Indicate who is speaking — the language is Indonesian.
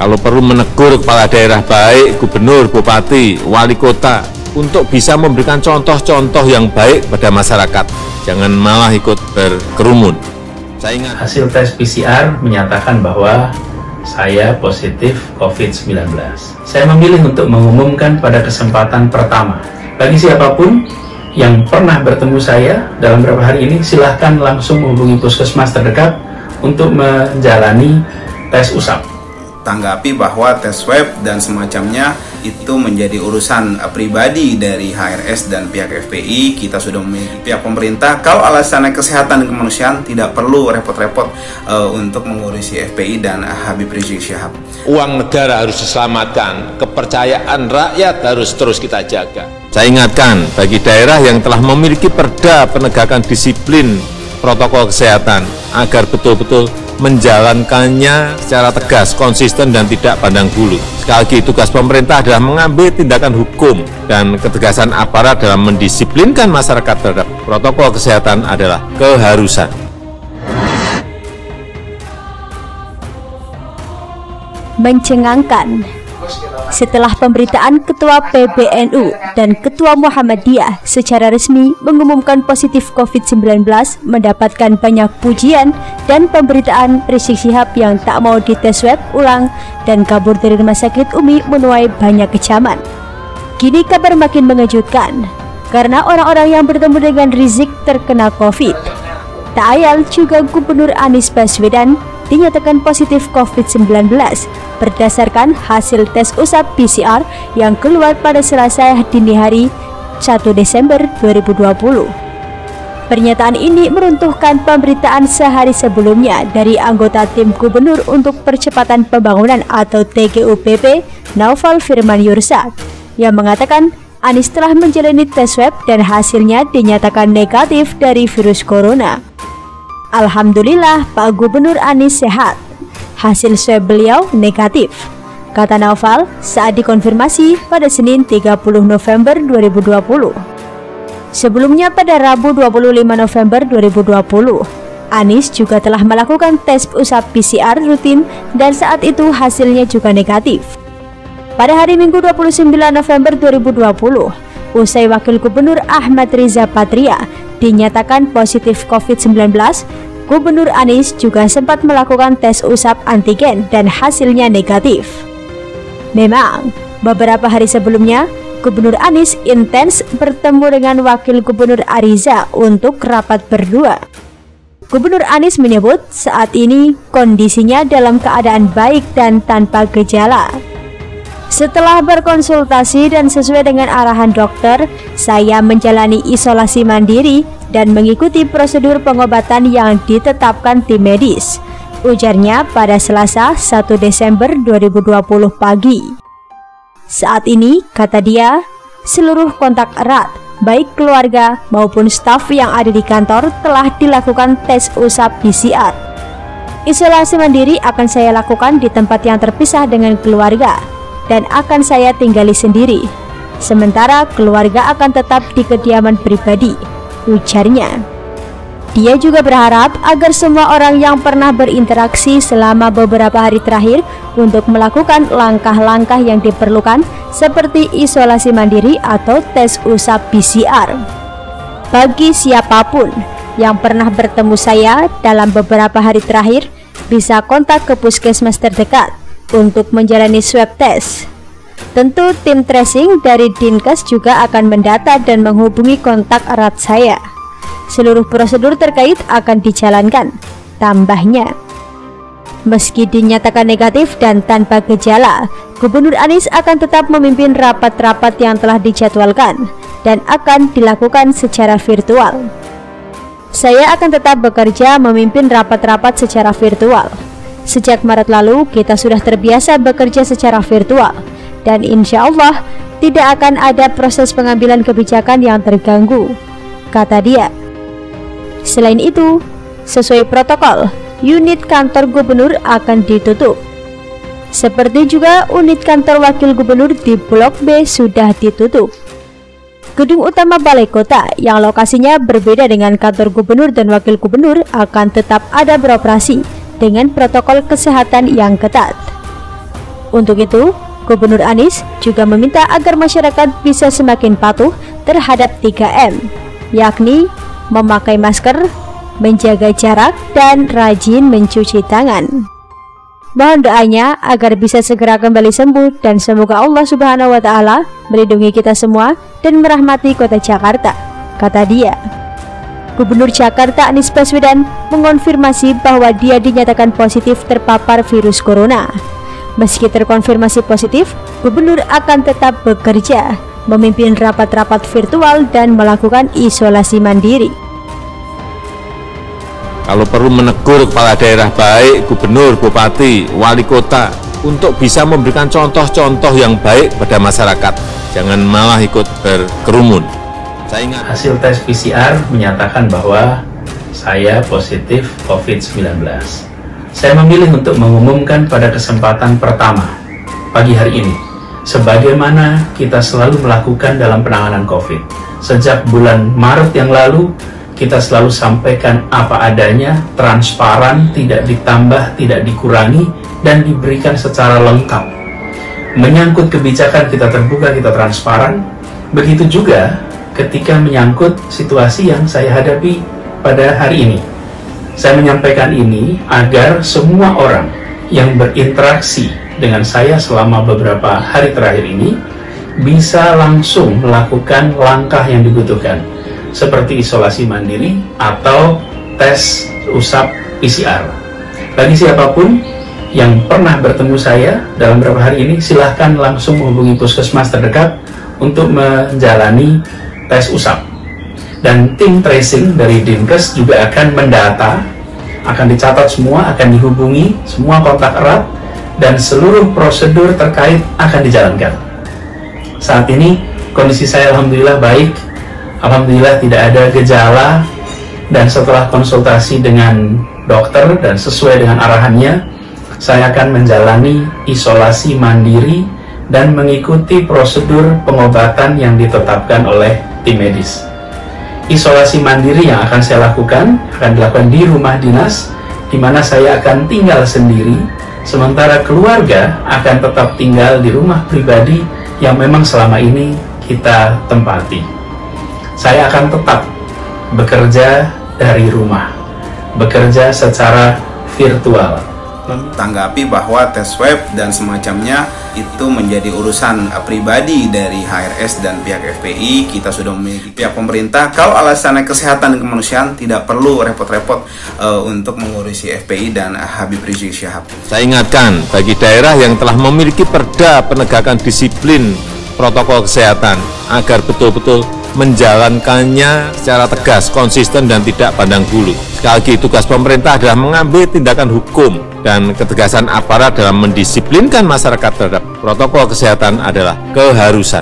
Speaker 1: Kalau perlu menegur kepala daerah baik, gubernur, bupati, wali kota untuk bisa memberikan contoh-contoh yang baik pada masyarakat. Jangan malah ikut berkerumun. Saya ingat
Speaker 2: hasil tes PCR menyatakan bahwa saya positif COVID-19. Saya memilih untuk mengumumkan pada kesempatan pertama. Bagi siapapun yang pernah bertemu saya dalam beberapa hari ini, silahkan langsung menghubungi puskesmas terdekat untuk menjalani tes usap.
Speaker 3: Tanggapi bahwa tes swab dan semacamnya itu menjadi urusan pribadi dari HRS dan pihak FPI. Kita sudah memiliki pihak pemerintah. Kalau alasannya kesehatan dan kemanusiaan, tidak perlu repot-repot untuk mengurusi FPI dan Habib Rizik Syihab.
Speaker 1: Uang negara harus diselamatkan, kepercayaan rakyat harus terus kita jaga. Saya ingatkan bagi daerah yang telah memiliki perda penegakan disiplin protokol kesehatan agar betul-betul menjalankannya secara tegas, konsisten, dan tidak pandang bulu. Sekali lagi, tugas pemerintah adalah mengambil tindakan hukum dan ketegasan aparat dalam mendisiplinkan masyarakat terhadap protokol kesehatan adalah keharusan.
Speaker 4: Mencengangkan. Setelah pemberitaan Ketua PBNU dan Ketua Muhammadiyah secara resmi mengumumkan positif COVID-19 mendapatkan banyak pujian dan pemberitaan, Rizik Syihab yang tak mau dites swab ulang dan kabur dari rumah sakit Umi menuai banyak kecaman. Kini kabar makin mengejutkan karena orang-orang yang bertemu dengan Rizik terkena COVID. Tak ayal juga Gubernur Anies Baswedan dinyatakan positif COVID-19 berdasarkan hasil tes usap PCR yang keluar pada Selasa dini hari 1 Desember 2020. Pernyataan ini meruntuhkan pemberitaan sehari sebelumnya dari anggota tim Gubernur untuk Percepatan Pembangunan atau TGUPP, Naufal Firman Yursa, yang mengatakan Anies telah menjalani tes swab dan hasilnya dinyatakan negatif dari virus corona. Alhamdulillah, Pak Gubernur Anies sehat. Hasil swab beliau negatif, kata Naufal saat dikonfirmasi pada Senin 30 November 2020. Sebelumnya pada Rabu 25 November 2020, Anies juga telah melakukan tes usap PCR rutin dan saat itu hasilnya juga negatif. Pada hari Minggu 29 November 2020, usai Wakil Gubernur Ahmad Riza Patria dinyatakan positif COVID-19, Gubernur Anies juga sempat melakukan tes usap antigen dan hasilnya negatif. Memang, beberapa hari sebelumnya, Gubernur Anies intens bertemu dengan Wakil Gubernur Ariza untuk rapat berdua. Gubernur Anies menyebut saat ini kondisinya dalam keadaan baik dan tanpa gejala. Setelah berkonsultasi dan sesuai dengan arahan dokter, saya menjalani isolasi mandiri dan mengikuti prosedur pengobatan yang ditetapkan tim medis, ujarnya pada Selasa 1 Desember 2020 pagi. Saat ini, kata dia, seluruh kontak erat, baik keluarga maupun staf yang ada di kantor telah dilakukan tes usap PCR. Isolasi mandiri akan saya lakukan di tempat yang terpisah dengan keluarga dan akan saya tinggali sendiri. Sementara keluarga akan tetap di kediaman pribadi, ujarnya. Dia juga berharap agar semua orang yang pernah berinteraksi selama beberapa hari terakhir untuk melakukan langkah-langkah yang diperlukan seperti isolasi mandiri atau tes usap PCR. Bagi siapapun yang pernah bertemu saya dalam beberapa hari terakhir, bisa kontak ke puskesmas terdekat untuk menjalani swab test. Tentu tim tracing dari Dinkes juga akan mendata dan menghubungi kontak erat saya. Seluruh prosedur terkait akan dijalankan, tambahnya. Meski dinyatakan negatif dan tanpa gejala, Gubernur Anies akan tetap memimpin rapat-rapat yang telah dijadwalkan dan akan dilakukan secara virtual. Saya akan tetap bekerja memimpin rapat-rapat secara virtual. Sejak Maret lalu, kita sudah terbiasa bekerja secara virtual, dan insya Allah tidak akan ada proses pengambilan kebijakan yang terganggu, kata dia. Selain itu, sesuai protokol, unit kantor gubernur akan ditutup. Seperti juga unit kantor wakil gubernur di Blok B sudah ditutup. Gedung utama Balai Kota yang lokasinya berbeda dengan kantor gubernur dan wakil gubernur akan tetap ada beroperasi dengan protokol kesehatan yang ketat. Untuk itu, Gubernur Anies juga meminta agar masyarakat bisa semakin patuh terhadap 3M, yakni memakai masker, menjaga jarak, dan rajin mencuci tangan. Mohon doanya agar bisa segera kembali sembuh dan semoga Allah Subhanahu wa Ta'ala melindungi kita semua dan merahmati kota Jakarta, kata dia. Gubernur Jakarta Anies Baswedan mengonfirmasi bahwa dia dinyatakan positif terpapar virus corona. Meski terkonfirmasi positif, Gubernur akan tetap bekerja, memimpin rapat-rapat virtual dan melakukan isolasi mandiri.
Speaker 1: Kalau perlu menegur kepala daerah baik, gubernur, bupati, wali kota untuk bisa memberikan contoh-contoh yang baik pada masyarakat. Jangan malah ikut berkerumun. Saya ingat
Speaker 2: hasil tes PCR menyatakan bahwa saya positif COVID-19. Saya memilih untuk mengumumkan pada kesempatan pertama pagi hari ini, sebagaimana kita selalu melakukan dalam penanganan COVID. Sejak bulan Maret yang lalu, kita selalu sampaikan apa adanya, transparan, tidak ditambah, tidak dikurangi, dan diberikan secara lengkap. Menyangkut kebijakan kita terbuka, kita transparan. Begitu juga ketika menyangkut situasi yang saya hadapi pada hari ini. Saya menyampaikan ini agar semua orang yang berinteraksi dengan saya selama beberapa hari terakhir ini bisa langsung melakukan langkah yang dibutuhkan, seperti isolasi mandiri atau tes usap PCR. Bagi siapapun yang pernah bertemu saya dalam beberapa hari ini, silahkan langsung menghubungi puskesmas terdekat untuk menjalani tes usap. Dan tim tracing dari Dinkes juga akan mendata, akan dicatat semua, akan dihubungi semua kontak erat, dan seluruh prosedur terkait akan dijalankan. Saat ini kondisi saya alhamdulillah baik, alhamdulillah tidak ada gejala, dan setelah konsultasi dengan dokter dan sesuai dengan arahannya, saya akan menjalani isolasi mandiri dan mengikuti prosedur pengobatan yang ditetapkan oleh tim medis. Isolasi mandiri yang akan saya lakukan akan dilakukan di rumah dinas, di mana saya akan tinggal sendiri, sementara keluarga akan tetap tinggal di rumah pribadi yang memang selama ini kita tempati. Saya akan tetap bekerja dari rumah, bekerja secara virtual.
Speaker 3: Tanggapi bahwa tes swab dan semacamnya itu menjadi urusan pribadi dari HRS dan pihak FPI. Kita sudah memiliki pihak pemerintah. Kalau alasannya kesehatan dan kemanusiaan, tidak perlu repot-repot untuk mengurusi FPI dan Habib Rizik Syihab.
Speaker 1: Saya ingatkan bagi daerah yang telah memiliki perda penegakan disiplin protokol kesehatan agar betul-betul menjalankannya secara tegas, konsisten, dan tidak pandang bulu. Sekali lagi, tugas pemerintah adalah mengambil tindakan hukum, dan ketegasan aparat dalam mendisiplinkan masyarakat terhadap protokol kesehatan adalah keharusan.